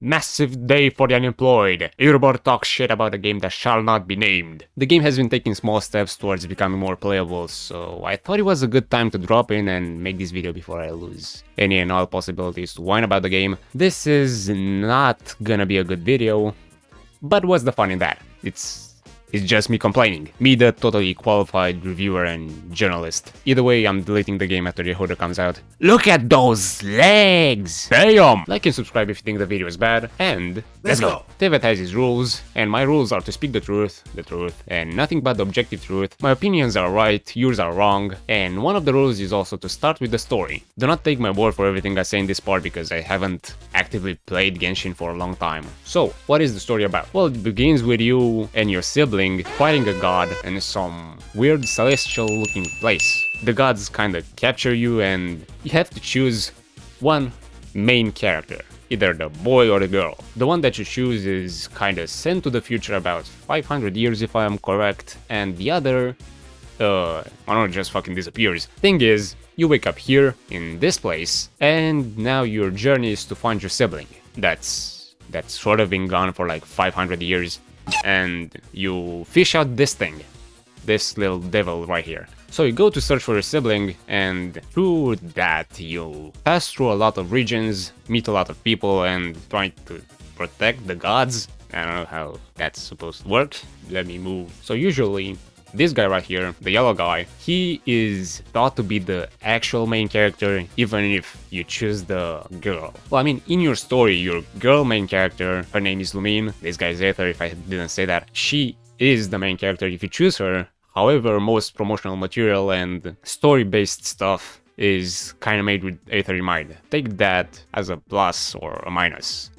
Massive day for the unemployed. Earbor talks shit about a game that shall not be named. The game has been taking small steps towards becoming more playable, so I thought it was a good time to drop in and make this video before I lose any and all possibilities to whine about the game. This is not gonna be a good video, but what's the fun in that? It's just me complaining. Me, the totally qualified reviewer and journalist. Either way, I'm deleting the game after the order comes out. Look at those legs! Damn! Like and subscribe if you think the video is bad, and let's go! Tevet has his rules, and my rules are to speak the truth, and nothing but the objective truth. My opinions are right, yours are wrong, and one of the rules is also to start with the story. Do not take my word for everything I say in this part because I haven't actively played Genshin for a long time. So, what is the story about? Well, it begins with you and your sibling fighting a god in some weird celestial looking place. The gods kinda capture you and you have to choose one main character, either the boy or the girl. The one that you choose is kinda sent to the future about 500 years if I am correct, and the other, I don't know, just fucking disappears. Thing is, you wake up here in this place and now your journey is to find your sibling. That's sort of been gone for like 500 years. And you fish out this thing, this little devil right here. So you go to search for your sibling, and through that you pass through a lot of regions, meet a lot of people, and try to protect the gods. I don't know how that's supposed to work. Let me move. So usually this guy right here, the yellow guy, he is thought to be the actual main character, even if you choose the girl. Well, I mean, in your story, your girl main character, her name is Lumine, this guy is Aether if I didn't say that, she is the main character if you choose her. However, most promotional material and story-based stuff is kinda made with Aether in mind. Take that as a plus or a minus,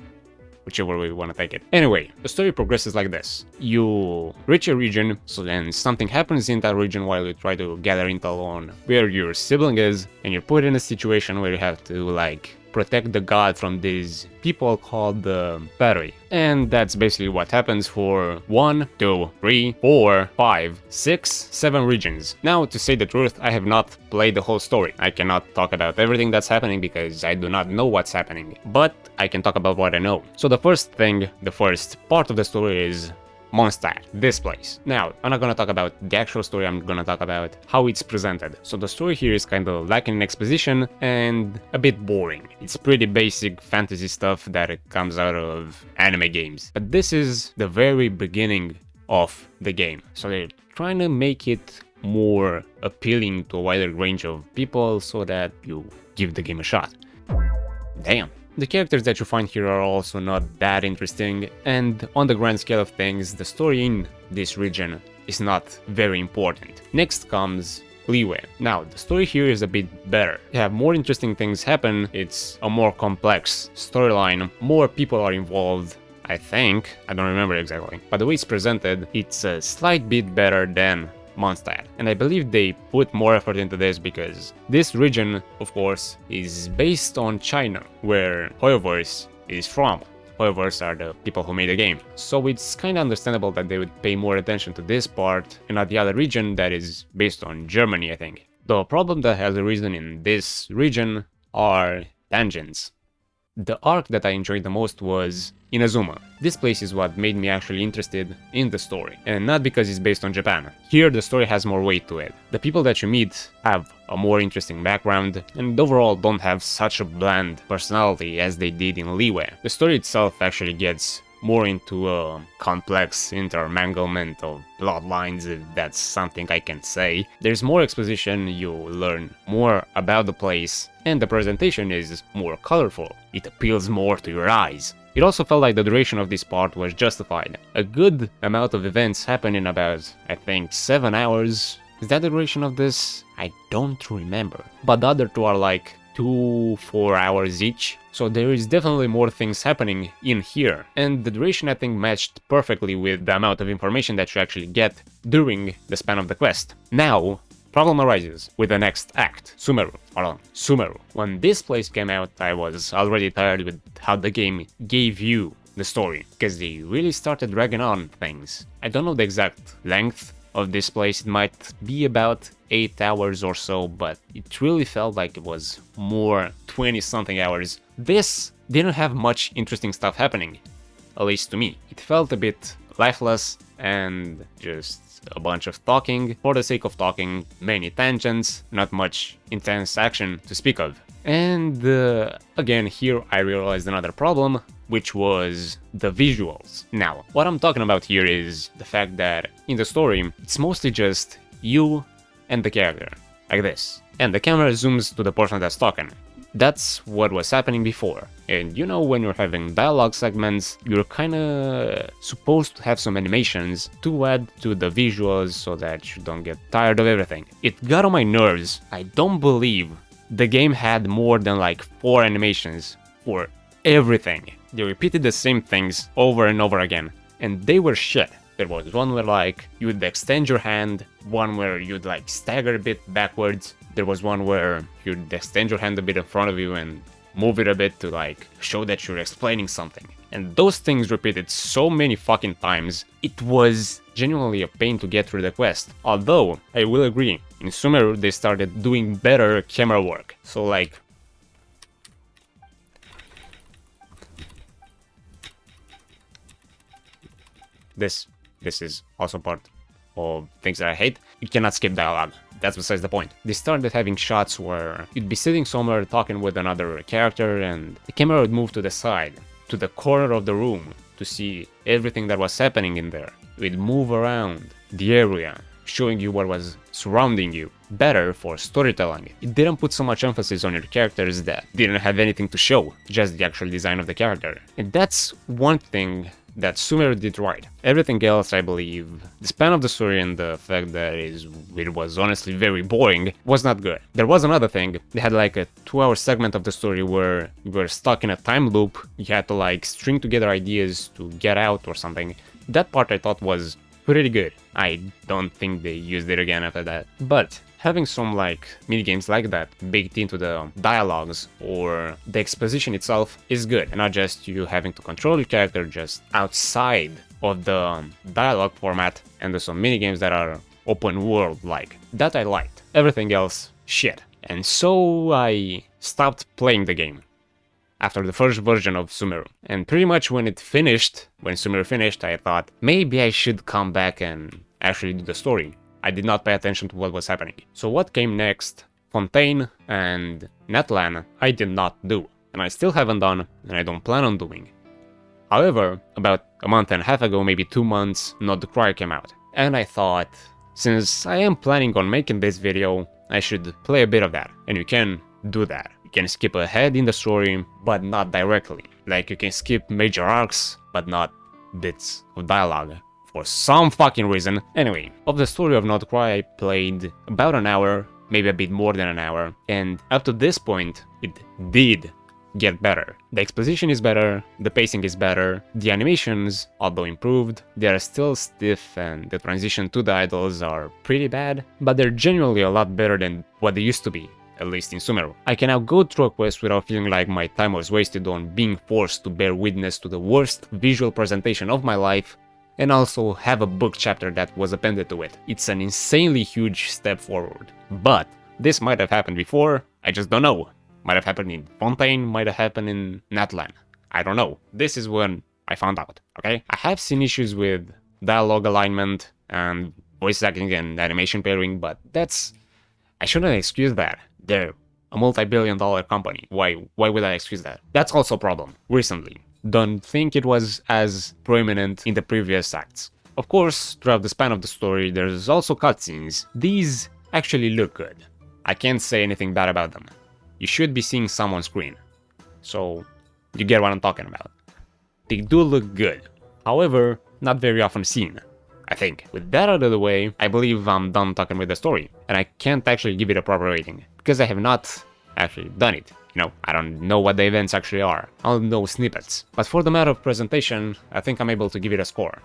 whichever way you want to take it. Anyway, the story progresses like this. You reach a region, so then something happens in that region while you try to gather intel on where your sibling is, and you're put in a situation where you have to, like, protect the god from these people called the battery. And that's basically what happens for 1, 2, 3, 4, 5, 6, 7 regions. Now, to say the truth, I have not played the whole story. I cannot talk about everything that's happening because I do not know what's happening, but I can talk about what I know. So the first part of the story is Mondstadt, this place. Now, I'm not gonna talk about the actual story, I'm gonna talk about how it's presented. So the story here is kind of lacking in exposition and a bit boring. It's pretty basic fantasy stuff that comes out of anime games. But this is the very beginning of the game. So they're trying to make it more appealing to a wider range of people so that you give the game a shot. Damn. The characters that you find here are also not that interesting, and on the grand scale of things, the story in this region is not very important. Next comes Liyue. Now, the story here is a bit better. You have more interesting things happen, it's a more complex storyline, more people are involved, I think. I don't remember exactly. But the way it's presented, it's a slight bit better than Mondstadt. And I believe they put more effort into this because this region, of course, is based on China, where Hoyoverse is from. Hoyoverse are the people who made the game. So it's kinda understandable that they would pay more attention to this part and not the other region that is based on Germany, I think. The problem that has arisen in this region are tangents. The arc that I enjoyed the most was Inazuma. This place is what made me actually interested in the story, and not because it's based on Japan. Here the story has more weight to it. The people that you meet have a more interesting background, and overall don't have such a bland personality as they did in Liyue. The story itself actually gets more into a complex intermanglement of bloodlines, if that's something I can say. There's more exposition, you learn more about the place, and the presentation is more colorful. It appeals more to your eyes. It also felt like the duration of this part was justified. A good amount of events happen in about, I think, 7 hours. Is that the duration of this? I don't remember. But the other two are like 2-4 hours each, so there is definitely more things happening in here, and the duration I think matched perfectly with the amount of information that you actually get during the span of the quest. Now, problem arises with the next act, Sumeru. When this place came out, I was already tired with how the game gave you the story, because they really started dragging on things. I don't know the exact length of this place, it might be about 8 hours or so, but it really felt like it was more 20 something hours. This didn't have much interesting stuff happening, at least to me. It felt a bit lifeless and just a bunch of talking for the sake of talking, many tangents, not much intense action to speak of. And again, here I realized another problem, which was the visuals. Now, what I'm talking about here is the fact that in the story, it's mostly just you and the character, like this. And the camera zooms to the person that's talking. That's what was happening before. And you know, when you're having dialogue segments, you're kinda supposed to have some animations to add to the visuals so that you don't get tired of everything. It got on my nerves. I don't believe the game had more than like 4 animations for everything. They repeated the same things over and over again, and they were shit. There was one where like you'd extend your hand, one where you'd like stagger a bit backwards, there was one where you'd extend your hand a bit in front of you and move it a bit to like show that you're explaining something. And those things repeated so many fucking times, it was genuinely a pain to get through the quest. Although, I will agree, in Sumeru they started doing better camera work. So like, this is also part of things that I hate. You cannot skip dialogue. That's besides the point. They started having shots where you'd be sitting somewhere talking with another character and the camera would move to the side, to the corner of the room to see everything that was happening in there. It would move around the area, showing you what was surrounding you. Better for storytelling. It didn't put so much emphasis on your characters that didn't have anything to show, just the actual design of the character. And that's one thing that Sumeru did right. Everything else, I believe, the span of the story and the fact that it was honestly very boring, was not good. There was another thing, they had like a 2-hour segment of the story where you were stuck in a time loop, you had to like string together ideas to get out or something. That part I thought was pretty good. I don't think they used it again after that. But having some like minigames like that baked into the dialogues or the exposition itself is good, and not just you having to control your character just outside of the dialogue format, and there's some minigames that are open world like. That I liked. Everything else, shit. And so I stopped playing the game after the first version of Sumeru. And pretty much when Sumeru finished, I thought maybe I should come back and actually do the story. I did not pay attention to what was happening. So what came next, Fontaine and Netlan, I did not do, and I still haven't done, and I don't plan on doing. However, about a month and a half ago, maybe 2 months, Not the Cry came out, and I thought, since I am planning on making this video, I should play a bit of that, and you can do that. You can skip ahead in the story, but not directly. Like you can skip major arcs, but not bits of dialogue. For some fucking reason. Anyway, of the story of Not Cry I played about an hour, maybe a bit more than an hour, and up to this point, it did get better. The exposition is better, the pacing is better, the animations, although improved, they are still stiff and the transition to the idols are pretty bad, but they're genuinely a lot better than what they used to be, at least in Sumeru. I can now go through a quest without feeling like my time was wasted on being forced to bear witness to the worst visual presentation of my life, and also have a book chapter that was appended to it. It's an insanely huge step forward. But this might have happened before, I just don't know. Might have happened in Fontaine, might have happened in Natlan. I don't know. This is when I found out, okay? I have seen issues with dialogue alignment and voice acting and animation pairing, but I shouldn't excuse that. They're a multi-billion-dollar company. Why would I excuse that? That's also a problem, recently. Don't think it was as prominent in the previous acts. Of course, throughout the span of the story, there's also cutscenes. These actually look good. I can't say anything bad about them. You should be seeing some on screen. So, you get what I'm talking about. They do look good. However, not very often seen, I think. With that out of the way, I believe I'm done talking with the story. And I can't actually give it a proper rating, because I have not actually done it. You know, I don't know what the events actually are. I'll know snippets. But for the matter of presentation, I think I'm able to give it a score.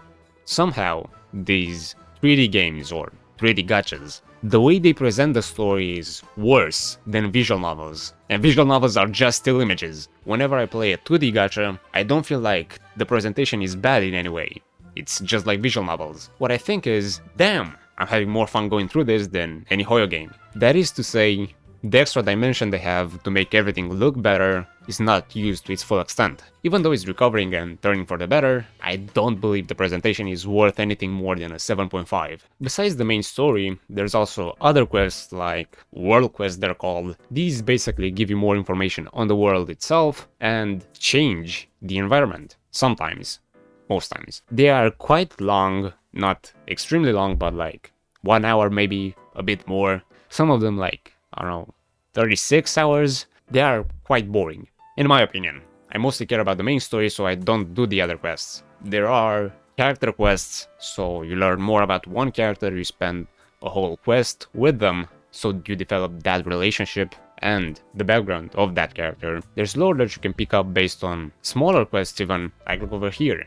Somehow, these 3D games or 3D gachas, the way they present the story is worse than visual novels. And visual novels are just still images. Whenever I play a 2D gacha, I don't feel like the presentation is bad in any way. It's just like visual novels. What I think is, damn, I'm having more fun going through this than any Hoyo game. That is to say, The extra dimension they have to make everything look better is not used to its full extent. Even though it's recovering and turning for the better, I don't believe the presentation is worth anything more than a 7.5. Besides the main story, there's also other quests like world quests they're called. These basically give you more information on the world itself and change the environment. Sometimes. Most times. They are quite long, not extremely long, but like 1 hour, maybe a bit more. Some of them like, I don't know, 36 hours. They are quite boring, in my opinion. I mostly care about the main story, so I don't do the other quests. There are character quests, so you learn more about one character, you spend a whole quest with them, so you develop that relationship and the background of that character. There's lore that you can pick up based on smaller quests even, like look over here.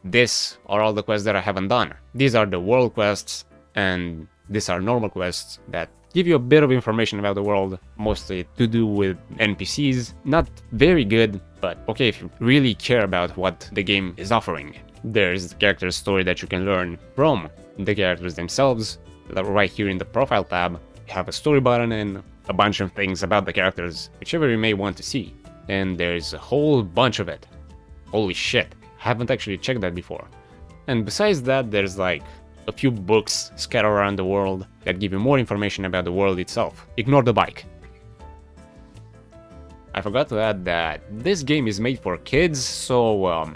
These are all the quests that I haven't done. These are the world quests, and these are normal quests that give you a bit of information about the world, mostly to do with NPCs. Not very good, but okay if you really care about what the game is offering. There's the character story that you can learn from the characters themselves. Right here in the profile tab, you have a story button and a bunch of things about the characters, whichever you may want to see. And there's a whole bunch of it. Holy shit, haven't actually checked that before. And besides that, there's like a few books scattered around the world that give you more information about the world itself. Ignore the bike. I forgot to add that this game is made for kids, so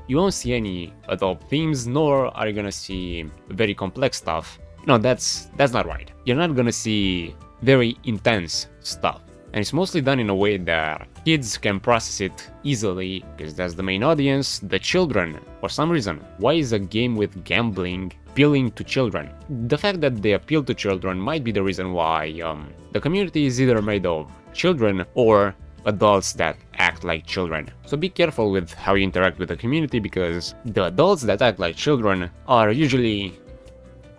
you won't see any adult themes, nor are you gonna see very complex stuff. No, that's not right. You're not gonna see very intense stuff. And it's mostly done in a way that kids can process it easily, because that's the main audience, the children. For some reason, why is a game with gambling appealing to children? The fact that they appeal to children might be the reason why the community is either made of children or adults that act like children. So be careful with how you interact with the community, because the adults that act like children are usually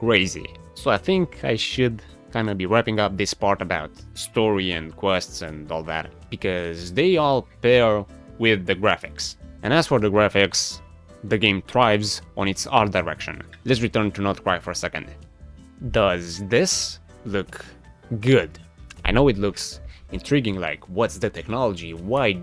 crazy. So I think I should kind of be wrapping up this part about story and quests and all that, because they all pair with the graphics. And as for the graphics, the game thrives on its art direction. Let's return to Not Cry for a second. Does this look good? I know it looks intriguing, like what's the technology, why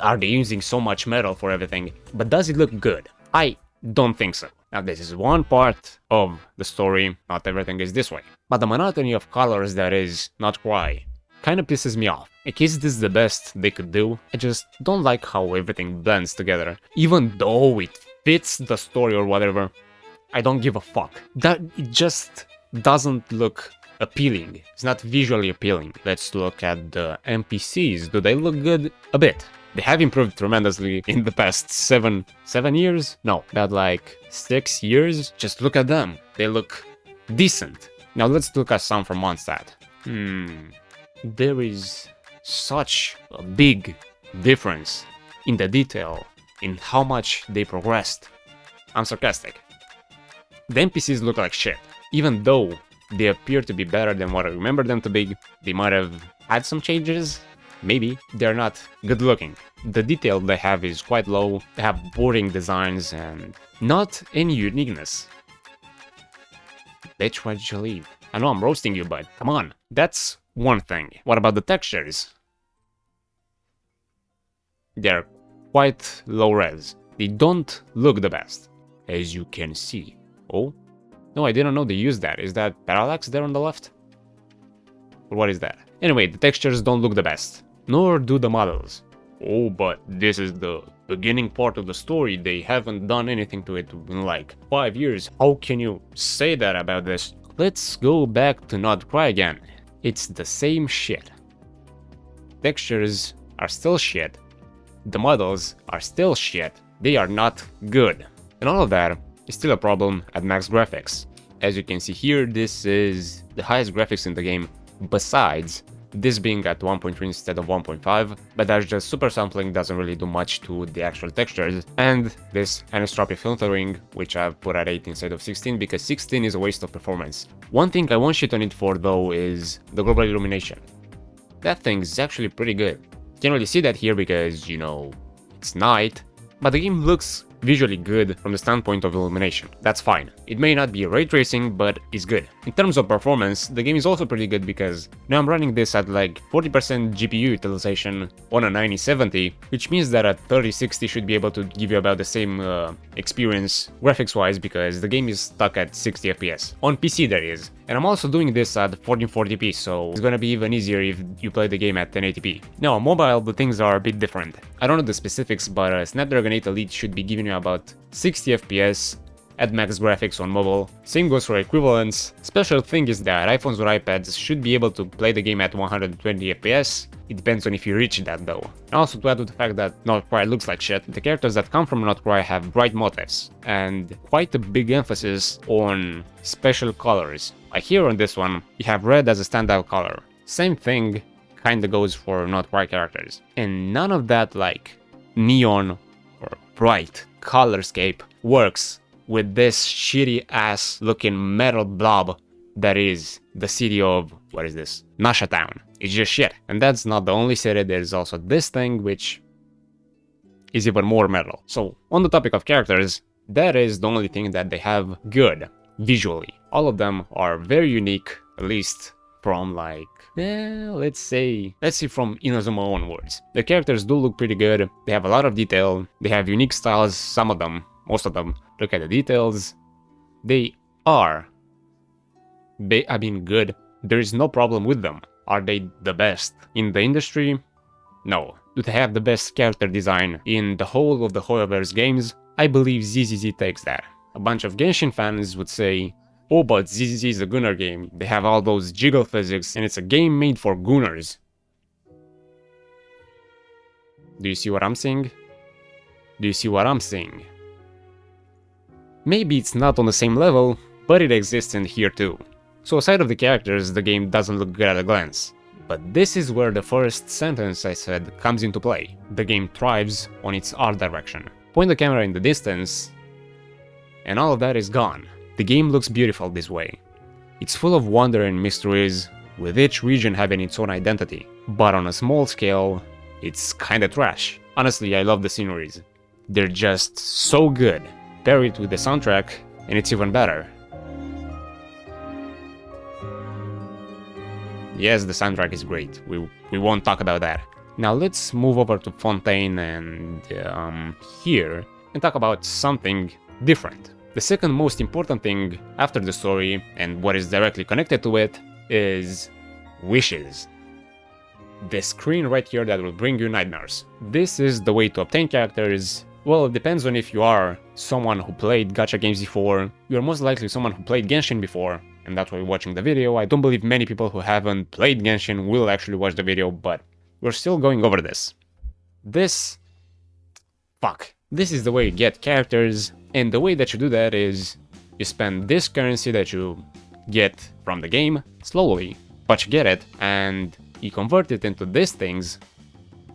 are they using so much metal for everything, but does it look good? I don't think so. Now this is one part of the story, not everything is this way. But the monotony of colors that is Not Cry kinda pisses me off. Like, is this the best they could do? I just don't like how everything blends together. Even though it fits the story or whatever, I don't give a fuck. That it just doesn't look appealing. It's not visually appealing. Let's look at the NPCs. Do they look good? A bit. They have improved tremendously in the past 7 years? No, about like 6 years. Just look at them. They look decent. Now let's look at some from Mondstadt. There is such a big difference in the detail, in how much they progressed. I'm sarcastic. The NPCs look like shit. Even though they appear to be better than what I remember them to be, they might have had some changes. Maybe. They're not good looking. The detail they have is quite low, they have boring designs and not any uniqueness. Bitch, why did you leave? I know I'm roasting you, but come on. That's one thing. What about the textures? They're quite low res. They don't look the best, as you can see. Oh? No, I didn't know they used that. Is that parallax there on the left? Or what is that? Anyway, the textures don't look the best. Nor do the models. Oh, but this is the beginning part of the story. They haven't done anything to it in like 5 years. How can you say that about this? Let's go back to Not Cry again. It's the same shit. Textures are still shit. The models are still shit. They are not good. And all of that is still a problem at max graphics. As you can see here, this is the highest graphics in the game, besides this being at 1.3 instead of 1.5, but that's just super sampling, doesn't really do much to the actual textures, and this anisotropy filtering, which I've put at 8 instead of 16 because 16 is a waste of performance. One thing I won't shit on it for though is the global illumination. That thing is actually pretty good. Can't really see that here because, you know, it's night, but the game looks visually good from the standpoint of illumination. That's fine. It may not be ray tracing, but it's good. In terms of performance, the game is also pretty good because now I'm running this at like 40% GPU utilization on a 9070, which means that a 3060 should be able to give you about the same experience graphics-wise because the game is stuck at 60 FPS. On PC there is. And I'm also doing this at 1440p, so it's gonna be even easier if you play the game at 1080p. Now on mobile, the things are a bit different. I don't know the specifics, but Snapdragon 8 Elite should be giving you about 60 FPS at max graphics on mobile. Same goes for equivalence. Special thing is that iPhones or iPads should be able to play the game at 120 FPS. It depends on if you reach that though. And also to add to the fact that Northcry looks like shit, the characters that come from Northcry have bright motifs and quite a big emphasis on special colors. Like here on this one, you have red as a standout color. Same thing kinda goes for Northcry characters. And none of that like neon or bright colorscape works with this shitty ass looking metal blob that is the city of, what is this? Nasha Town. It's just shit. And that's not the only city, there's also this thing which is even more metal. So on the topic of characters, that is the only thing that they have good visually. All of them are very unique, at least from like, let's see from Inazuma onwards. The characters do look pretty good, they have a lot of detail, they have unique styles, some of them, most of them. Look at the details, they are, good. There is no problem with them. Are they the best in the industry? No. Do they have the best character design in the whole of the Hoyoverse games? I believe ZZZ takes that. A bunch of Genshin fans would say, oh, but ZZZ is a Gunnar game, they have all those jiggle physics and it's a game made for Gunnars. Do you see what I'm saying? Do you see what I'm saying? Maybe it's not on the same level, but it exists in here too. So aside of the characters, the game doesn't look good at a glance. But this is where the first sentence I said comes into play. The game thrives on its art direction. Point the camera in the distance, and all of that is gone. The game looks beautiful this way. It's full of wonder and mysteries, with each region having its own identity. But on a small scale, it's kinda trash. Honestly, I love the sceneries. They're just so good. Pair it with the soundtrack, and it's even better. Yes, the soundtrack is great, we won't talk about that. Now let's move over to Fontaine and here, and talk about something different. The second most important thing after the story, and what is directly connected to it, is wishes. The screen right here that will bring you nightmares. This is the way to obtain characters. Well, it depends on if you are someone who played gacha games before. You're most likely someone who played Genshin before, and that's why you're watching the video. I don't believe many people who haven't played Genshin will actually watch the video, but we're still going over this. This is the way you get characters, and the way that you do that is you spend this currency that you get from the game slowly, but you get it, and you convert it into these things,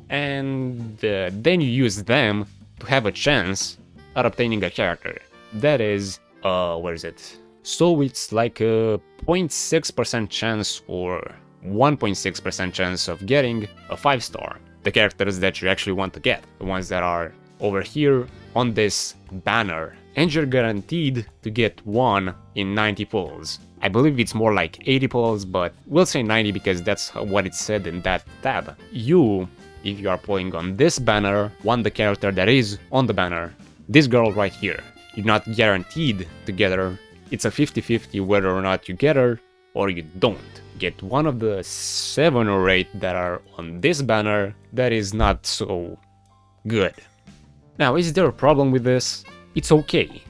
and then you use them to have a chance at obtaining a character. That is, where is it? So it's like a 0.6% chance or 1.6% chance of getting a 5-star. The characters that you actually want to get, the ones that are over here on this banner. And you're guaranteed to get one in 90 pulls. I believe it's more like 80 pulls, but we'll say 90 because that's what it said in that tab. You, if you are pulling on this banner, want the character that is on the banner. This girl right here. You're not guaranteed to get her. It's a 50-50 whether or not you get her or you don't. Get one of the 7 or 8 that are on this banner that is not so good. Now, is there a problem with this? It's okay.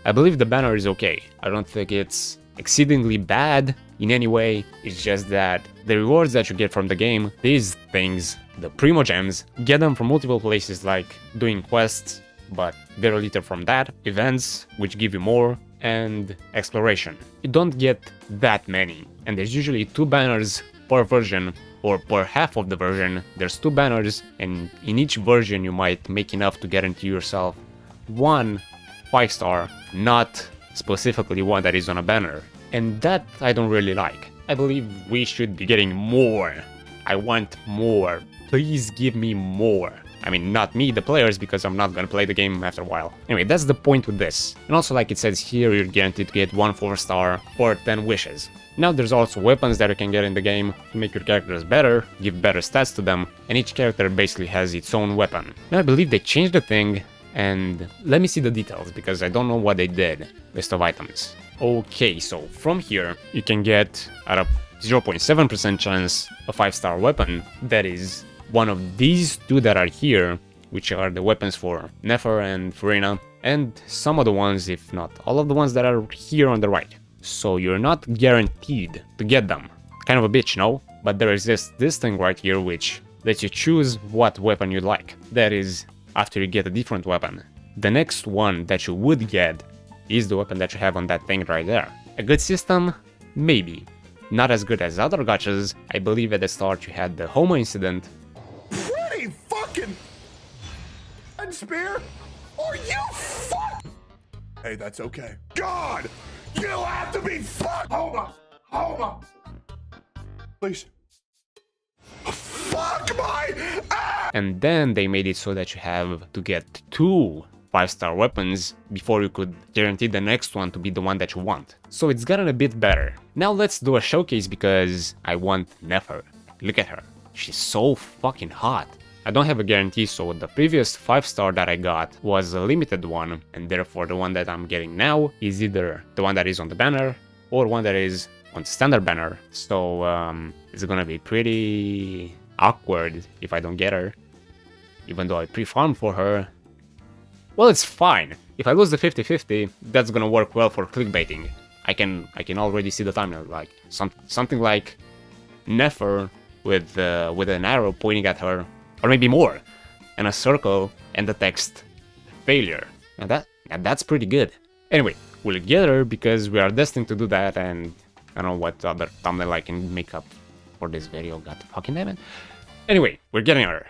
I believe the banner is okay. I don't think it's exceedingly bad in any way. It's just that the rewards that you get from the game, these things, the Primo Gems, get them from multiple places like doing quests, but very little from that, events, which give you more, and exploration. You don't get that many, and there's usually 2 banners per version, or per half of the version. There's 2 banners, and in each version you might make enough to guarantee yourself one 5-star, not specifically one that is on a banner. And that I don't really like. I believe we should be getting more. I want more. Please give me more. I mean, not me, the players, because I'm not gonna play the game after a while. Anyway, that's the point with this. And also, like it says here, you're guaranteed to get 1 4-star or 10 wishes. Now there's also weapons that you can get in the game to make your characters better, give better stats to them, and each character basically has its own weapon. Now I believe they changed the thing, and let me see the details, because I don't know what they did. List of items. Okay, so from here, you can get at a 0.7% chance a 5-star weapon that is one of these two that are here, which are the weapons for Nefer and Farina, and some of the ones, if not all of the ones that are here on the right. So you're not guaranteed to get them. Kind of a bitch, no? But there exists this thing right here which lets you choose what weapon you like. That is, after you get a different weapon. The next one that you would get is the weapon that you have on that thing right there. A good system? Maybe. Not as good as other gachas. I believe at the start you had the Homo incident. Pretty fucking... And spear? Are you fuck? Hey, that's okay. God! You have to be fuck! Homo! Please. Fuck my ass! And then they made it so that you have to get 2 5-star weapons before you could guarantee the next one to be the one that you want. So it's gotten a bit better. Now let's do a showcase because I want Nefer. Look at her. She's so fucking hot. I don't have a guarantee, so the previous 5-star that I got was a limited one, and therefore the one that I'm getting now is either the one that is on the banner or one that is on standard banner. So it's gonna be pretty awkward if I don't get her, even though I pre-farmed for her. Well, it's fine. If I lose the 50-50, that's gonna work well for clickbaiting. I can already see the thumbnail, like something like Nefer with an arrow pointing at her, or maybe more, and a circle and the text failure. Now that's pretty good. Anyway, we'll get her because we are destined to do that, and I don't know what other thumbnail I can make up for this video. God fucking damn it. Anyway, we're getting her.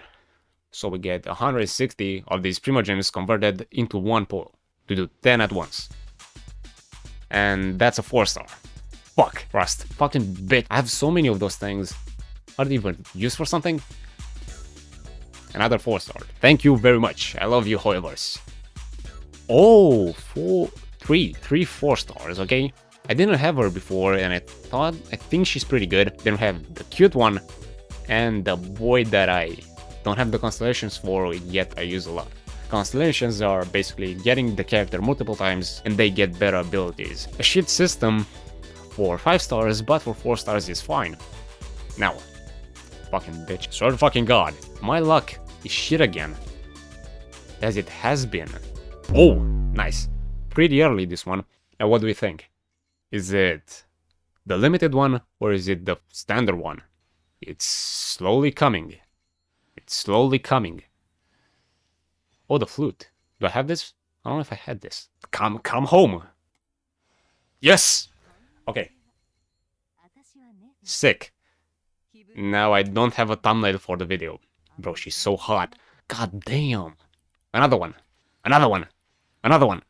So we get 160 of these Primogems converted into 1 pull to do 10 at once. And that's a 4-star. Fuck, Rust. Fucking bitch. I have so many of those things. Are they even used for something? Another 4-star. Thank you very much. I love you, however's. Oh, 3 4-stars, okay? I didn't have her before and I think she's pretty good. Then we have the cute one and the boy that I don't have the constellations for, yet I use a lot. Constellations are basically getting the character multiple times and they get better abilities. A shift system for 5 stars, but for 4 stars is fine. Now, fucking bitch. Swear to fucking god. My luck is shit again. As it has been. Oh, nice. Pretty early this one. Now what do we think? Is it the limited one or is it the standard one? It's slowly coming. It's slowly coming. Oh, the flute. Do I have this? I don't know if I had this. Come home. Yes! Okay. Sick. Now I don't have a thumbnail for the video. Bro, she's so hot. God damn. Another one. Another one. Another one.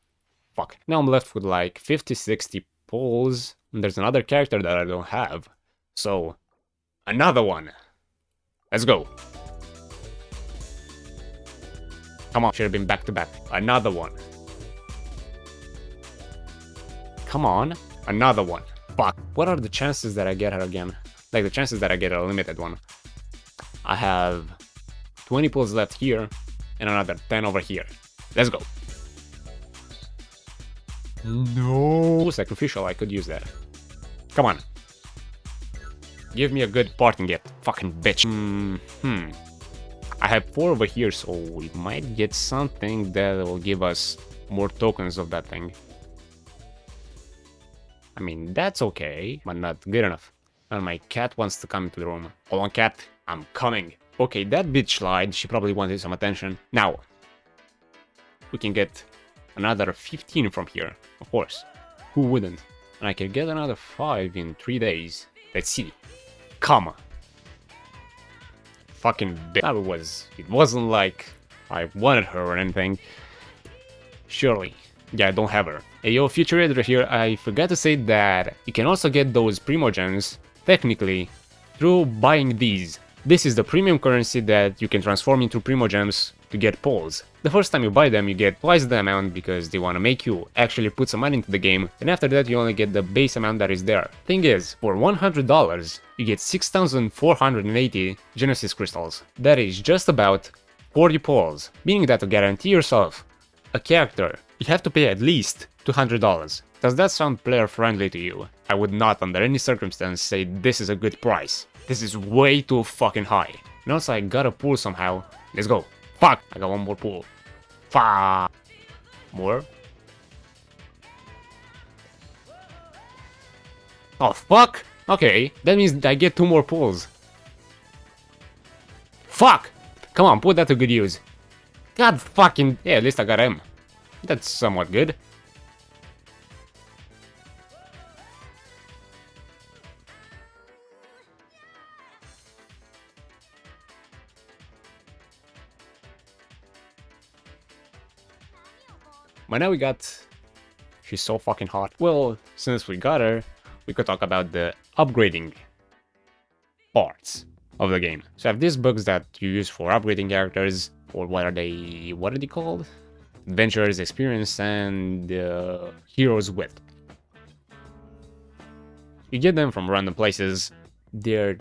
Fuck. Now I'm left with like 50-60 pulls. And there's another character that I don't have. So, another one. Let's go. Come on, should have been back to back. Another one. Come on. Another one. Fuck. What are the chances that I get her again? Like the chances that I get a limited one. I have 20 pulls left here and another 10 over here. Let's go. No. Sacrificial, I could use that. Come on. Give me a good parting gift. Fucking bitch. I have 4 over here, so we might get something that will give us more tokens of that thing. I mean, that's okay, but not good enough. And my cat wants to come into the room. Hold on, cat. I'm coming. Okay, that bitch lied. She probably wanted some attention. Now, we can get another 15 from here. Of course. Who wouldn't? And I can get another 5 in 3 days. Let's see. Come on. Fucking bitch. It wasn't like I wanted her or anything. Surely. Yeah, I don't have her. Hey, yo, future editor here. I forgot to say that you can also get those Primogems, technically, through buying these. This is the premium currency that you can transform into Primo Gems to get pulls. The first time you buy them, you get twice the amount because they want to make you actually put some money into the game, and after that you only get the base amount that is there. Thing is, for $100, you get 6,480 Genesis Crystals. That is just about 40 pulls, meaning that to guarantee yourself a character, you have to pay at least $200. Does that sound player friendly to you? I would not under any circumstance say this is a good price. This is way too fucking high. And also I got a pool somehow. Let's go. Fuck! I got one more pool. Fuck! More? Oh fuck! Okay, that means I get 2 more pools. Fuck! Come on, put that to good use. God fucking... yeah, at least I got him. That's somewhat good. But now we got... she's so fucking hot. Well, since we got her, we could talk about the upgrading parts of the game. So I have these books that you use for upgrading characters, or what are they called? Adventurers, Experience, and Heroes Wit. You get them from random places. They're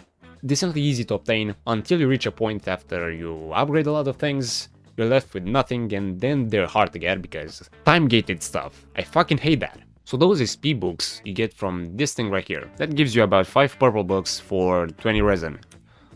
decently easy to obtain until you reach a point after you upgrade a lot of things. You're left with nothing, and then they're hard to get because time-gated stuff. I fucking hate that. So those SP books you get from this thing right here. That gives you about 5 purple books for 20 resin,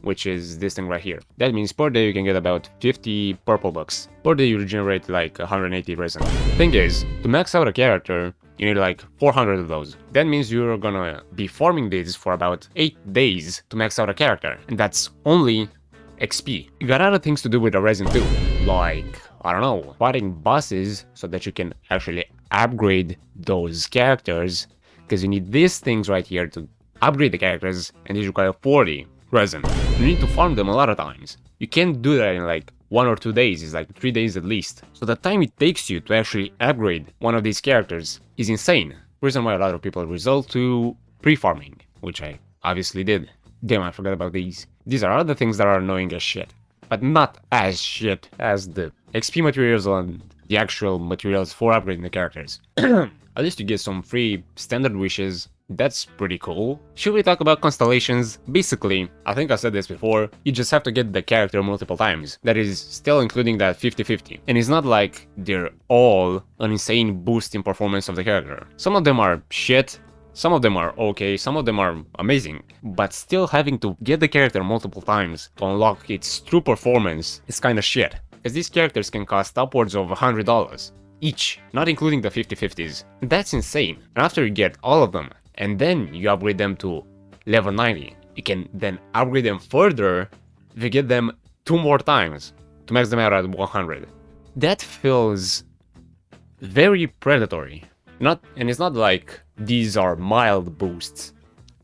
which is this thing right here. That means per day you can get about 50 purple books. Per day you regenerate like 180 resin. Thing is, to max out a character, you need like 400 of those. That means you're gonna be farming these for about 8 days to max out a character, and that's only XP. You got other things to do with the resin too, like, I don't know, fighting bosses so that you can actually upgrade those characters, because you need these things right here to upgrade the characters, and these require 40 resin. You need to farm them a lot of times. You can't do that in like 1 or 2 days, it's like 3 days at least. So the time it takes you to actually upgrade one of these characters is insane. Reason why a lot of people resort to pre-farming, which I obviously did. Damn, I forgot about these. These are other things that are annoying as shit, but not as shit as the XP materials and the actual materials for upgrading the characters. At least you get some free standard wishes. That's pretty cool. Should we talk about constellations? Basically, I think I said this before, you just have to get the character multiple times. That is still including that 50-50. And it's not like they're all an insane boost in performance of the character. Some of them are shit, some of them are okay, some of them are amazing. But still having to get the character multiple times to unlock its true performance is kinda shit. As these characters can cost upwards of $100 each, not including the 50-50s. That's insane. And after you get all of them, and then you upgrade them to level 90, you can then upgrade them further if you get them 2 more times to max them out at 100. That feels very predatory. And it's not like these are mild boosts.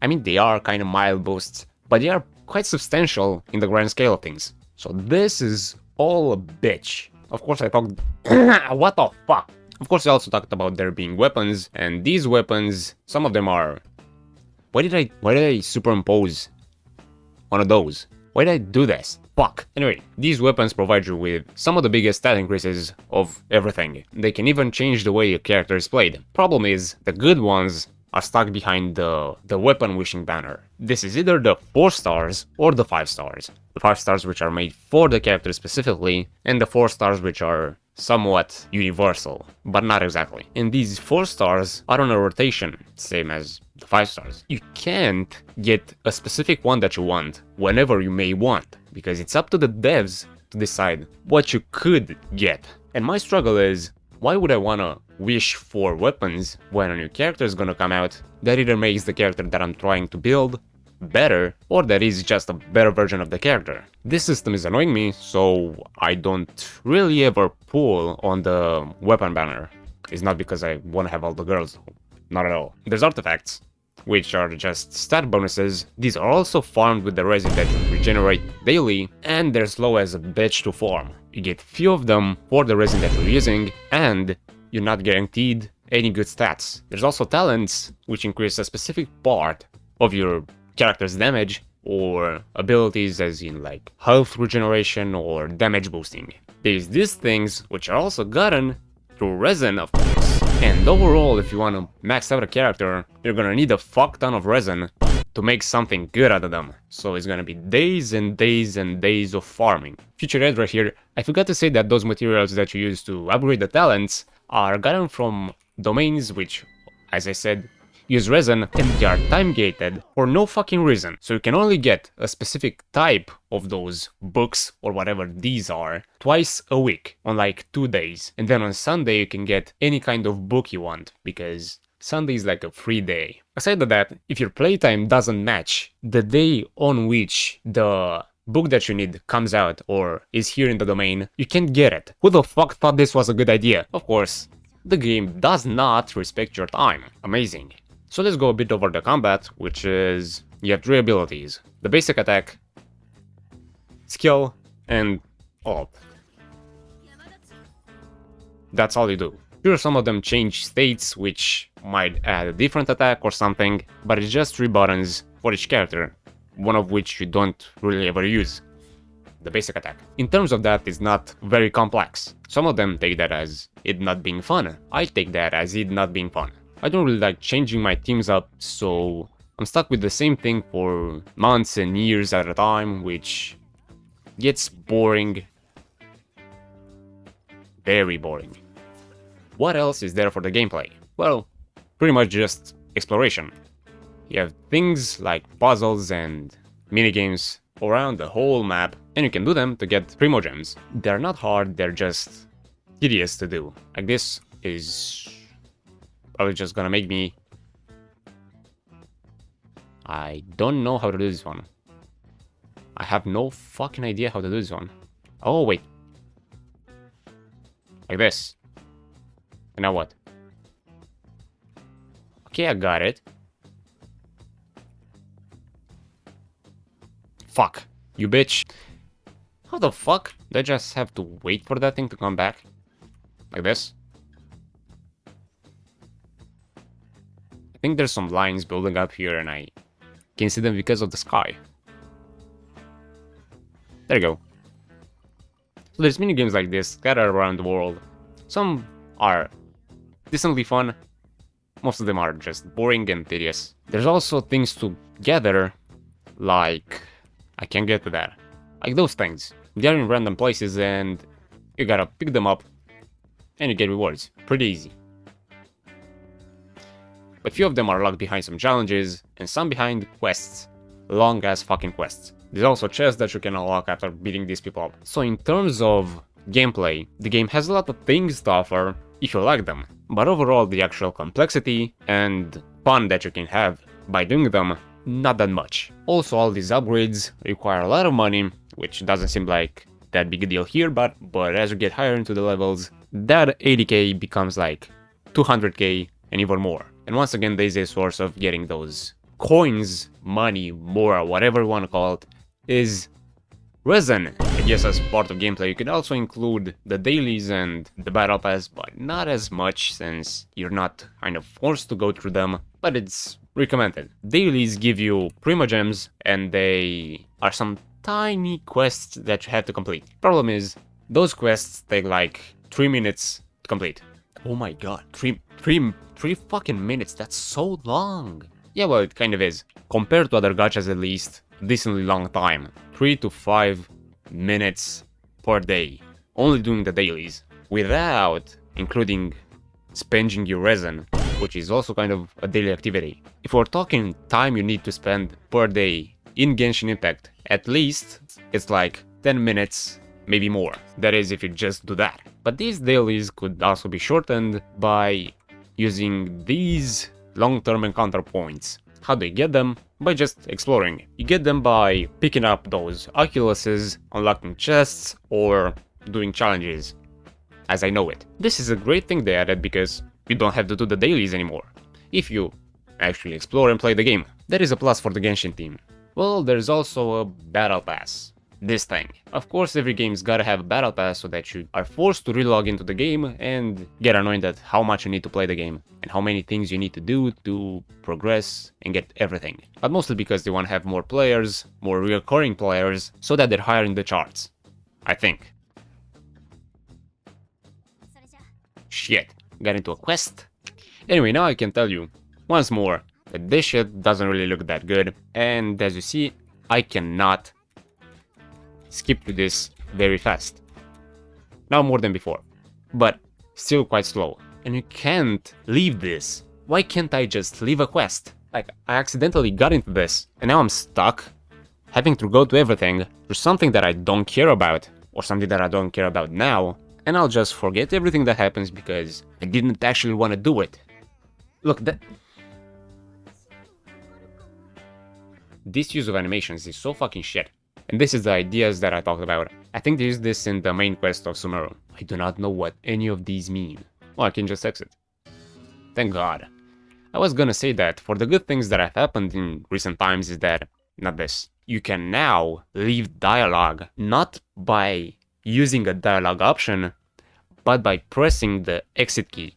I mean, they are kind of mild boosts, but they are quite substantial in the grand scale of things. So this is all a bitch. Of course I talked... what the fuck? Of course I also talked about there being weapons, and these weapons, some of them are... Why did I superimpose one of those? Why did I do this? Fuck. Anyway, these weapons provide you with some of the biggest stat increases of everything. They can even change the way your character is played. Problem is, the good ones are stuck behind the weapon wishing banner. This is either the 4 stars or the 5 stars. The 5 stars which are made for the character specifically, and the 4 stars which are somewhat universal, but not exactly. And these 4 stars are on a rotation, same as the 5 stars. You can't get a specific one that you want whenever you may want, because it's up to the devs to decide what you could get. And my struggle is, why would I wanna wish for weapons when a new character is gonna come out that either makes the character that I'm trying to build better, or that is just a better version of the character? This system is annoying me, so I don't really ever pull on the weapon banner. It's not because I want to have all the girls, not at all. There's artifacts, which are just stat bonuses. These are also farmed with the resin that you regenerate daily, and they're slow as a bitch to farm. You get few of them for the resin that you're using, and you're not guaranteed any good stats. There's also talents, which increase a specific part of your character's damage or abilities as in like health regeneration or damage boosting. There's these things which are also gotten through resin, of course. And overall, if you want to max out a character, you're gonna need a fuck ton of resin to make something good out of them. So it's gonna be days and days and days of farming. Future Ed right here, I forgot to say that those materials that you use to upgrade the talents are gotten from domains which, as I said, use resin, and they are time gated for no fucking reason. So you can only get a specific type of those books or whatever these are twice a week on like 2 days. And then on Sunday you can get any kind of book you want because Sunday is like a free day. Aside of that, if your playtime doesn't match the day on which the book that you need comes out or is here in the domain, you can't get it. Who the fuck thought this was a good idea? Of course, the game does not respect your time. Amazing. So let's go a bit over the combat, which is, you have 3 abilities. The basic attack, skill, and ult. That's all you do. Sure, some of them change states, which might add a different attack or something, but it's just 3 buttons for each character, one of which you don't really ever use. The basic attack. In terms of that, it's not very complex. Some of them take that as it not being fun. I take that as it not being fun. I don't really like changing my teams up, so I'm stuck with the same thing for months and years at a time, which gets boring. Very boring. What else is there for the gameplay? Well, pretty much just exploration. You have things like puzzles and minigames around the whole map, and you can do them to get primogems. They're not hard, they're just tedious to do. Like this is probably just gonna make me... I don't know how to do this one. I have no fucking idea how to do this one. Oh, wait. Like this. And now what? Okay, I got it. Fuck. You bitch. How the fuck? Do I just have to wait for that thing to come back? Like this? I think there's some lines building up here and I can see them because of the sky. There you go. So there's minigames like this scattered around the world. Some are decently fun. Most of them are just boring and tedious. There's also things to gather, like... I can't get to that. Like those things. They're in random places and you gotta pick them up and you get rewards. Pretty easy. But few of them are locked behind some challenges and some behind quests. Long ass fucking quests. There's also chests that you can unlock after beating these people up. So in terms of gameplay, the game has a lot of things to offer if you like them. But overall, the actual complexity and fun that you can have by doing them, not that much. Also, all these upgrades require a lot of money, which doesn't seem like that big a deal here, but as you get higher into the levels, that 80k becomes like 200k and even more. And once again, there's a source of getting those coins, money, more, whatever you want to call it, is resin. I guess as part of gameplay you can also include the dailies and the battle pass, but not as much since you're not kind of forced to go through them, but it's recommended. Dailies give you primogems and they are some tiny quests that you have to complete. Problem is, those quests take like 3 minutes to complete. Oh my god, 3 fucking minutes, that's so long. Yeah, well, it kind of is. Compared to other gachas at least, decently long time. 3 to 5 minutes per day. Only doing the dailies. Without including spending your resin, which is also kind of a daily activity. If we're talking time you need to spend per day in Genshin Impact, at least it's like 10 minutes, maybe more. That is if you just do that. But these dailies could also be shortened by using these long-term encounter points. How do you get them? By just exploring. You get them by picking up those Oculuses, unlocking chests, or doing challenges, as I know it. This is a great thing they added because you don't have to do the dailies anymore, if you actually explore and play the game. That is a plus for the Genshin team. Well, there's also a battle pass. this thing. Of course, every game's gotta have a battle pass so that you are forced to relog into the game and get annoyed at how much you need to play the game and how many things you need to do to progress and get everything. But mostly because they want to have more players, more recurring players, so that they're higher in the charts. I think. Shit, got into a quest. Anyway, now I can tell you, once more, that this shit doesn't really look that good, and as you see, I cannot skip to this very fast. Now more than before, but still quite slow. And you can't leave this. Why can't I just leave a quest? Like, I accidentally got into this, and now I'm stuck, having to go to everything for something that I don't care about, or something that I don't care about now, and I'll just forget everything that happens because I didn't actually want to do it. Look, this use of animations is so fucking shit. And this is the ideas that I talked about. I think they use this in the main quest of Sumeru. I do not know what any of these mean. Well, I can just exit. Thank God. I was gonna say that for the good things that have happened in recent times is that, not this. You can now leave dialogue, not by using a dialogue option, but by pressing the exit key.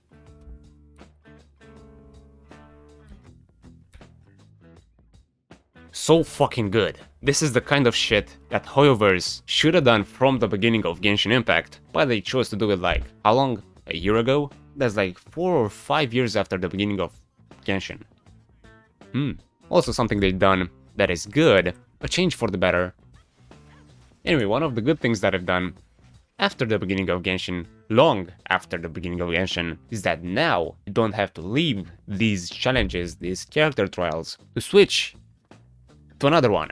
So fucking good. This is the kind of shit that Hoyoverse should have done from the beginning of Genshin Impact, but they chose to do it like, how long? A year ago? That's like 4 or 5 years after the beginning of Genshin. Also something they've done that is good, a change for the better. Anyway, one of the good things that I've done after the beginning of Genshin, long after the beginning of Genshin, is that now you don't have to leave these challenges, these character trials, to switch to another one.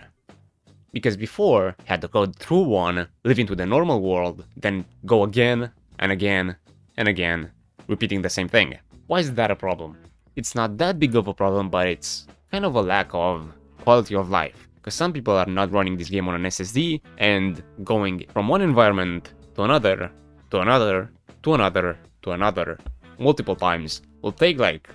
Because before, you had to go through one, live into the normal world, then go again and again and again, repeating the same thing. Why is that a problem? It's not that big of a problem, but it's kind of a lack of quality of life. Because some people are not running this game on an SSD and going from one environment to another, to another, to another, to another, multiple times. Will take like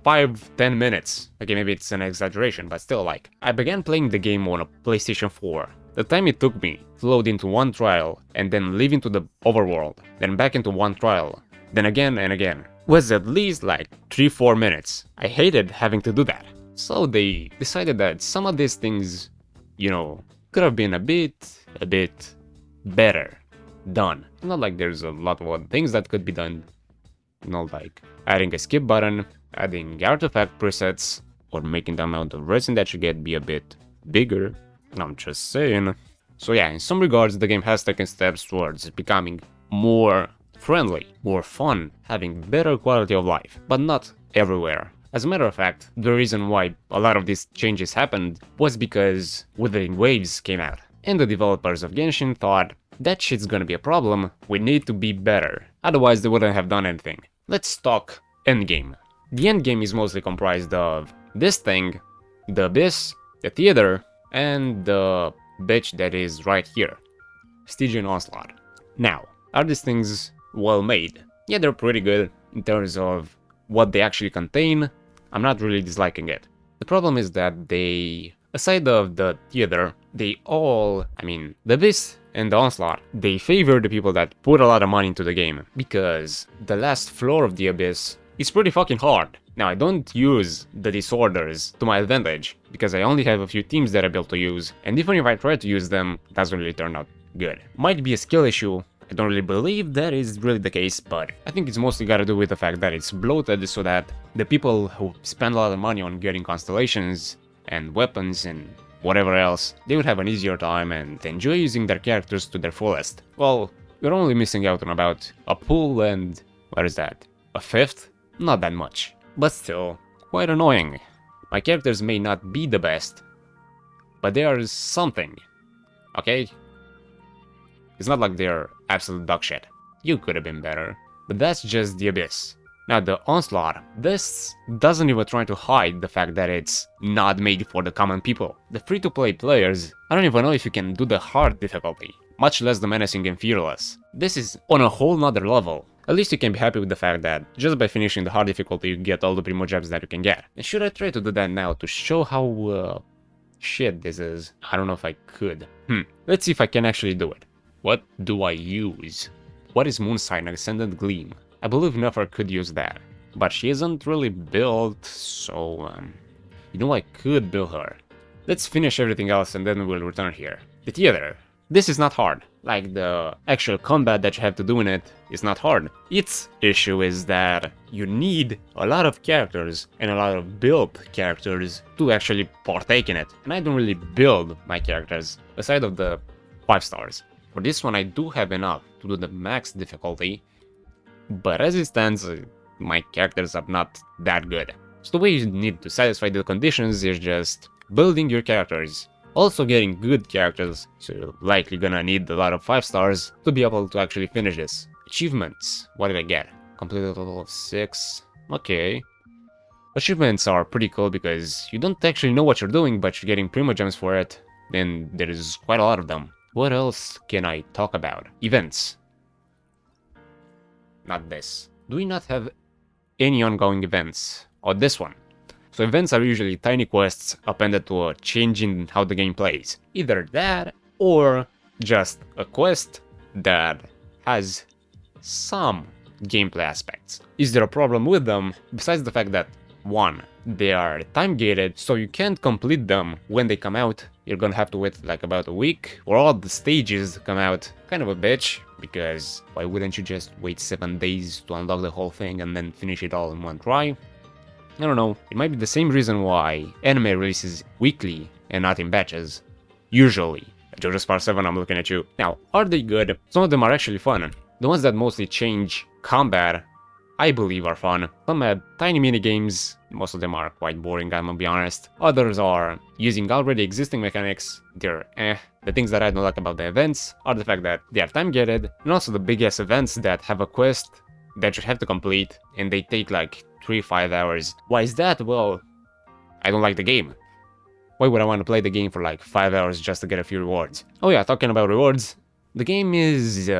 5-10 minutes. Okay, maybe it's an exaggeration, but still, like, I began playing the game on a PlayStation 4. The time it took me to load into one trial and then leave into the overworld, then back into one trial, then again and again, was at least like 3-4 minutes. I hated having to do that. So they decided that some of these things, you know, could have been a bit better done. Not like there's a lot of other things that could be done. Not like adding a skip button, adding artifact presets, or making the amount of resin that you get be a bit bigger. I'm just saying. So yeah, in some regards the game has taken steps towards becoming more friendly, more fun, having better quality of life, but not everywhere. As a matter of fact, the reason why a lot of these changes happened was because Withering Waves came out, and the developers of Genshin thought, that shit's gonna be a problem, we need to be better, otherwise they wouldn't have done anything. Let's talk endgame. The endgame is mostly comprised of this thing, the Abyss, the Theater, and the bitch that is right here, Stygian Onslaught. Now, are these things well made? Yeah, they're pretty good in terms of what they actually contain. I'm not really disliking it. The problem is that they, aside of the Theater, they all, the Abyss and the Onslaught, they favor the people that put a lot of money into the game, because the last floor of the Abyss is pretty fucking hard. Now, I don't use the disorders to my advantage, because I only have a few teams that I'm able to use, and even if I try to use them, it doesn't really turn out good. Might be a skill issue, I don't really believe that is really the case, but I think it's mostly got to do with the fact that it's bloated so that the people who spend a lot of money on getting constellations and weapons and whatever else, they would have an easier time and enjoy using their characters to their fullest. Well, you're only missing out on about a pool and, what is that, a fifth? Not that much, but still, quite annoying. My characters may not be the best, but they are something, okay? It's not like they're absolute dog shit. You could have been better. But that's just the Abyss. Now the Onslaught, this doesn't even try to hide the fact that it's not made for the common people. The free-to-play players, I don't even know if you can do the hard difficulty, much less the menacing and fearless. This is on a whole nother level. At least you can be happy with the fact that just by finishing the hard difficulty you get all the primo gems that you can get. And should I try to do that now to show how shit this is. I don't know if I could. Let's see if I can actually do it. What do I use? What is Moonsign Ascendant Gleam? I believe Nefer could use that, but she isn't really built, so you know I could build her. Let's finish everything else and then we'll return here. The theater. This is not hard. Like, the actual combat that you have to do in it is not hard. Its issue is that you need a lot of characters and a lot of built characters to actually partake in it. And I don't really build my characters, aside of the 5 stars. For this one I do have enough to do the max difficulty, but as it stands, my characters are not that good. So the way you need to satisfy the conditions is just building your characters. Also getting good characters, so you're likely gonna need a lot of 5 stars to be able to actually finish this. Achievements, what did I get? Completed a total of 6, okay. Achievements are pretty cool because you don't actually know what you're doing, but you're getting Primo Gems for it, then there is quite a lot of them. What else can I talk about? Events. Not this. Do we not have any ongoing events? Or this one? So events are usually tiny quests appended to a change in how the game plays. Either that, or just a quest that has some gameplay aspects. Is there a problem with them, besides the fact that 1. They are time gated, so you can't complete them when they come out. You're gonna have to wait like about a week, or all the stages come out. Kind of a bitch, because why wouldn't you just wait 7 days to unlock the whole thing and then finish it all in one try? I don't know, it might be the same reason why anime releases weekly and not in batches. Usually. JoJo's Part 7, I'm looking at you. Now, are they good? Some of them are actually fun. The ones that mostly change combat, I believe, are fun. Some have tiny minigames, most of them are quite boring, I'm gonna be honest. Others are using already existing mechanics, they're eh. The things that I don't like about the events are the fact that they are time gated, and also the biggest events that have a quest that you have to complete, and they take like 3-5 hours. Why is that? Well, I don't like the game. Why would I want to play the game for like 5 hours just to get a few rewards? Oh yeah, talking about rewards, the game is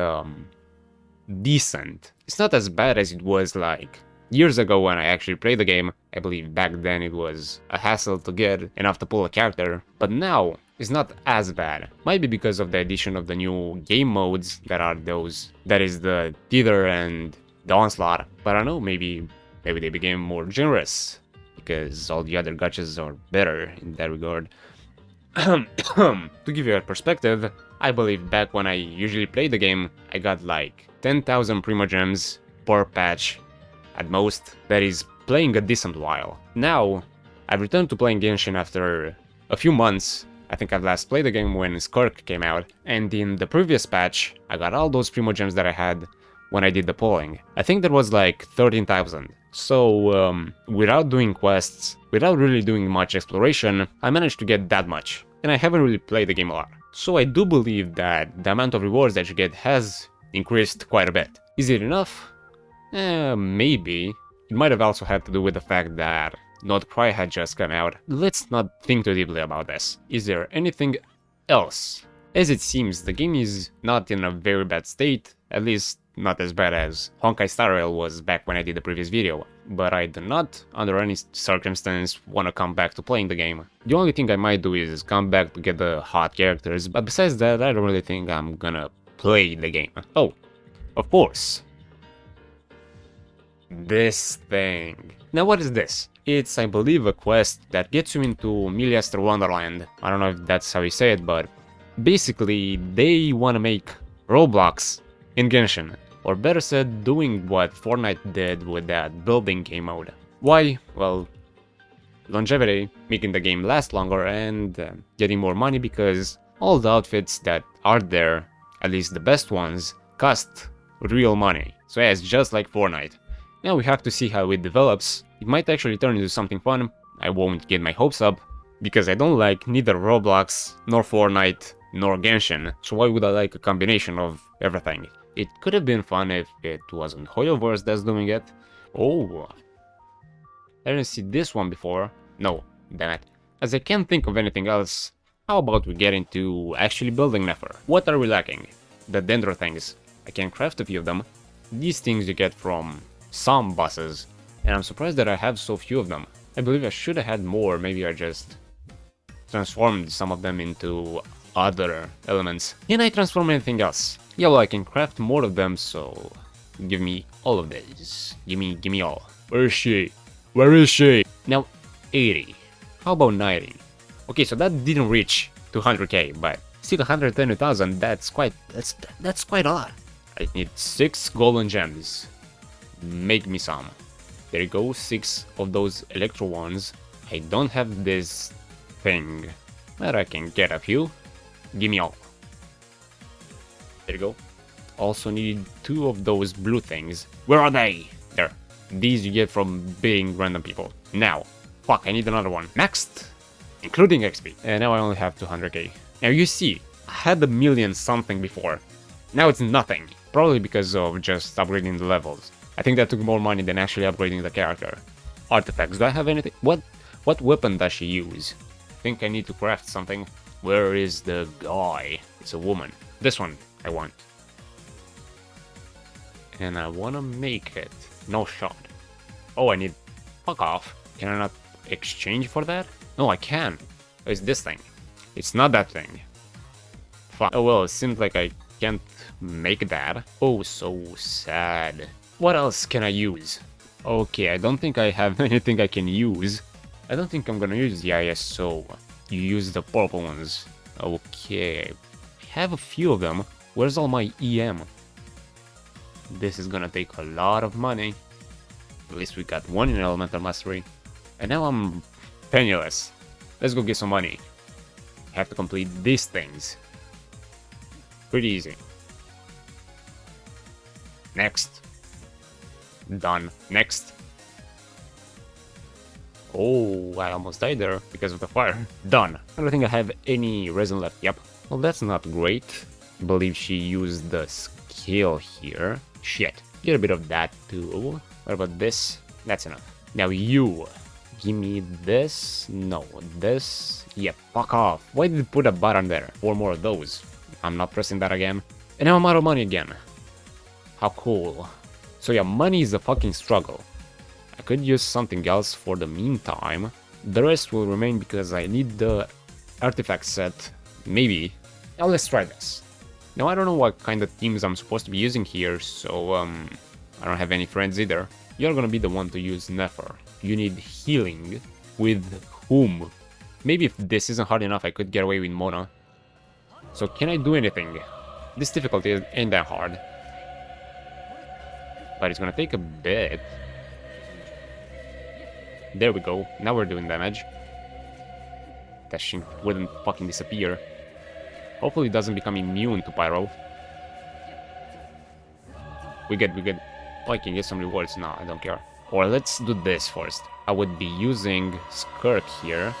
decent. It's not as bad as it was like years ago when I actually played the game. I believe back then it was a hassle to get enough to pull a character, but now it's not as bad. Might be because of the addition of the new game modes that are those, that is the Theater and the Onslaught, but I don't know, maybe they became more generous, because all the other gachas are better in that regard. To give you a perspective, I believe back when I usually played the game, I got like 10,000 Primo Gems per patch at most. That is playing a decent while. Now, I've returned to playing Genshin after a few months. I think I've last played the game when Skirk came out, and in the previous patch, I got all those Primo Gems that I had when I did the polling. I think that was like 13,000. So, without doing quests, without really doing much exploration, I managed to get that much. And I haven't really played the game a lot. So I do believe that the amount of rewards that you get has increased quite a bit. Is it enough? Maybe. It might have also had to do with the fact that Not Cry had just come out. Let's not think too deeply about this. Is there anything else? As it seems, the game is not in a very bad state, at least not as bad as Honkai Star Rail was back when I did the previous video, but I do not, under any circumstance, want to come back to playing the game. The only thing I might do is come back to get the hot characters, but besides that, I don't really think I'm gonna play the game. Oh, of course. This thing. Now what is this? It's, I believe, a quest that gets you into Miliaster Wonderland. I don't know if that's how you say it, but basically they want to make Roblox in Genshin. Or better said, doing what Fortnite did with that building game mode. Why? Well, longevity, making the game last longer, and getting more money, because all the outfits that are there, at least the best ones, cost real money. So yeah, it's just like Fortnite. Now we have to see how it develops. It might actually turn into something fun. I won't get my hopes up, because I don't like neither Roblox, nor Fortnite, nor Genshin, so why would I like a combination of everything? It could have been fun if it wasn't Hoyoverse that's doing it. Oh, I didn't see this one before. No, damn it. As I can't think of anything else, how about we get into actually building Nefer? What are we lacking? The Dendro things. I can craft a few of them. These things you get from some bosses, and I'm surprised that I have so few of them. I believe I should have had more, maybe I just transformed some of them into other elements. Can I transform anything else? Yeah, well, I can craft more of them, so give me all of this. Give me all. Where is she? Where is she? Now, 80. How about 90? Okay, so that didn't reach 200k, but still 120,000, that's quite a lot. I need 6 golden gems. Make me some. There you go, 6 of those electro ones. I don't have this thing, but I can get a few. Give me all. There you go. Also need 2 of those blue things. Where are they? There. These you get from being random people. Now. Fuck, I need another one. Next. Including XP. And now I only have 200k. Now you see, I had a million something before. Now it's nothing. Probably because of just upgrading the levels. I think that took more money than actually upgrading the character. Artifacts, do I have anything? What weapon does she use? Think I need to craft something. Where is the guy? It's a woman. This one I want. And I wanna make it. No shot. Oh, I need... Fuck off. Can I not exchange for that? No, I can. Oh, it's this thing. It's not that thing. Fuck. Oh well, it seems like I can't make that. Oh, so sad. What else can I use? Okay, I don't think I have anything I can use. I don't think I'm gonna use the ISO. You use the purple ones. Okay. I have a few of them. Where's all my EM? This is gonna take a lot of money. At least we got one in Elemental Mastery. And now I'm penniless. Let's go get some money. I have to complete these things. Pretty easy. Next. Done. Next. Oh, I almost died there because of the fire. Done. I don't think I have any resin left. Yep. Well, that's not great. I believe she used the skill here. Shit. Get a bit of that too. What about this? That's enough. Now you. Give me this. No. This. Yeah, fuck off. Why did you put a button there? 4 more of those. I'm not pressing that again. And now I'm out of money again. How cool. So yeah, money is a fucking struggle. I could use something else for the meantime. The rest will remain because I need the artifact set. Maybe. Now let's try this. Now I don't know what kind of teams I'm supposed to be using here, so I don't have any friends either. You're gonna be the one to use Nefer. You need healing. With whom? Maybe if this isn't hard enough I could get away with Mona. So can I do anything? This difficulty ain't that hard. But it's gonna take a bit. There we go. Now we're doing damage. That shit wouldn't fucking disappear. Hopefully it doesn't become immune to pyro. We good, we good. Oh, I can get some rewards. No, I don't care. Or let's do this first. I would be using Skirk here.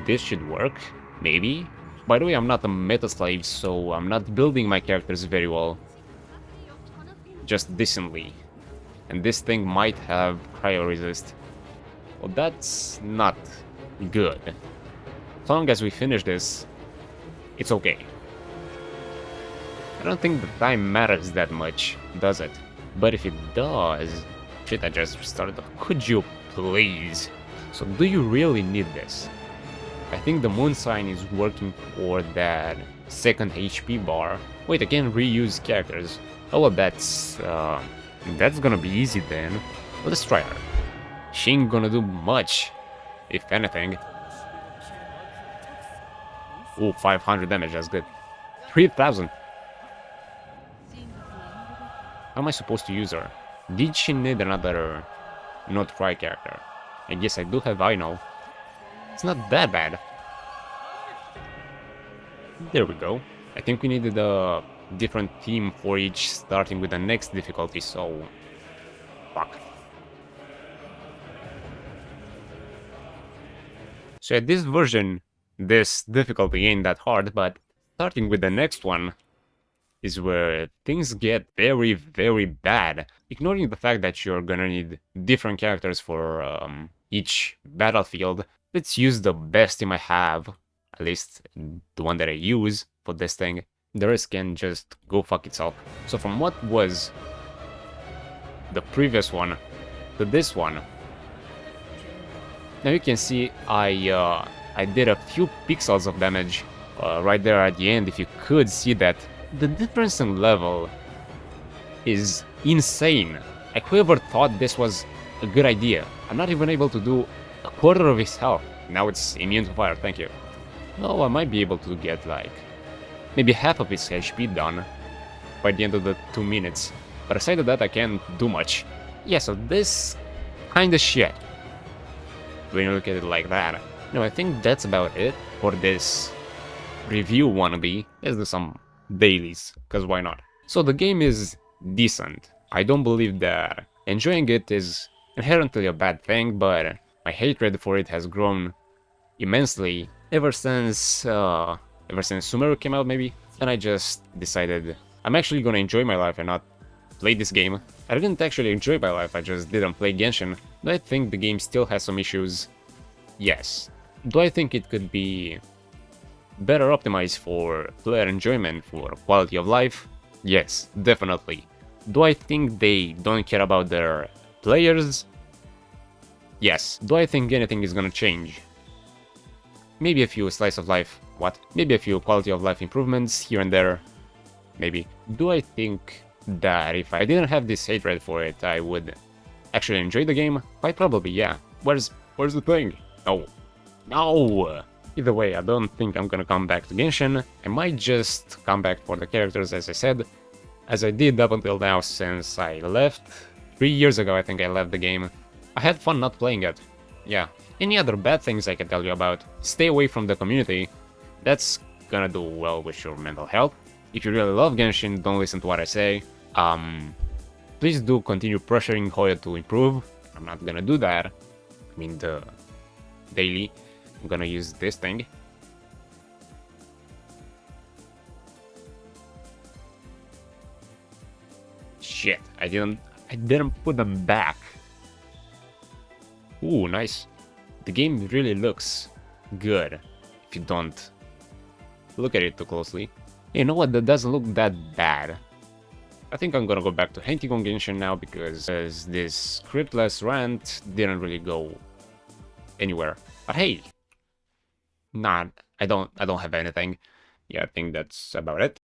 This should work. Maybe. By the way, I'm not a meta slave, so I'm not building my characters very well. Just decently. And this thing might have cryo resist. Well, that's not good. As long as we finish this, it's okay. I don't think the time matters that much, does it? But if it does... Shit, I just restarted. Could you please? So do you really need this? I think the moon sign is working for that second HP bar. Wait, I can reuse characters. Oh well, that's gonna be easy then. Let's try her. She ain't gonna do much, if anything. Ooh, 500 damage, that's good. 3000. How am I supposed to use her? Did she need another not try character? I guess I do have Ino. It's not that bad. There we go. I think we needed a different team for each, starting with the next difficulty, so... Fuck. So at this version, this difficulty ain't that hard, but starting with the next one is where things get very, very bad. Ignoring the fact that you're gonna need different characters for each battlefield, let's use the best team I have, at least the one that I use for this thing. The rest can just go fuck itself. So from what was the previous one to this one, now you can see I I did a few pixels of damage right there at the end. If you could see that, the difference in level is insane. Like, whoever thought this was a good idea? I'm not even able to do a quarter of his health. Now it's immune to fire, thank you. No, I might be able to get like maybe half of his HP done by the end of the 2 minutes. But aside of that, I can't do much. Yeah, so this kinda shit, when you look at it like that. No, I think that's about it for this review wannabe. Let's do some dailies, cause why not? So the game is decent. I don't believe that enjoying it is inherently a bad thing, but my hatred for it has grown immensely ever since Sumeru came out, maybe. And I just decided I'm actually gonna enjoy my life and not play this game. I didn't actually enjoy my life, I just didn't play Genshin. Do I think the game still has some issues? Yes. Do I think it could be better optimized for player enjoyment, for quality of life? Yes, definitely. Do I think they don't care about their players? Yes. Do I think anything is gonna change? Maybe a few slice of life, maybe a few quality of life improvements here and there, maybe. Do I think that if I didn't have this hatred for it, I would actually enjoy the game? Quite probably, yeah. Where's the thing? No. No! Either way, I don't think I'm gonna come back to Genshin. I might just come back for the characters, as I said, as I did up until now since I left. 3 years ago, I think I left the game. I had fun not playing it. Yeah. Any other bad things I can tell you about? Stay away from the community. That's gonna do well with your mental health. If you really love Genshin, don't listen to what I say. Please do continue pressuring Hoya to improve. I'm not gonna do that. I mean, the daily. I'm gonna use this thing. Shit, I didn't put them back. Ooh, nice. The game really looks good if you don't look at it too closely. You know what, that doesn't look that bad. I think I'm gonna go back to Henkigon Genshin now because this scriptless rant didn't really go anywhere. But hey, I don't have anything. Yeah, I think that's about it.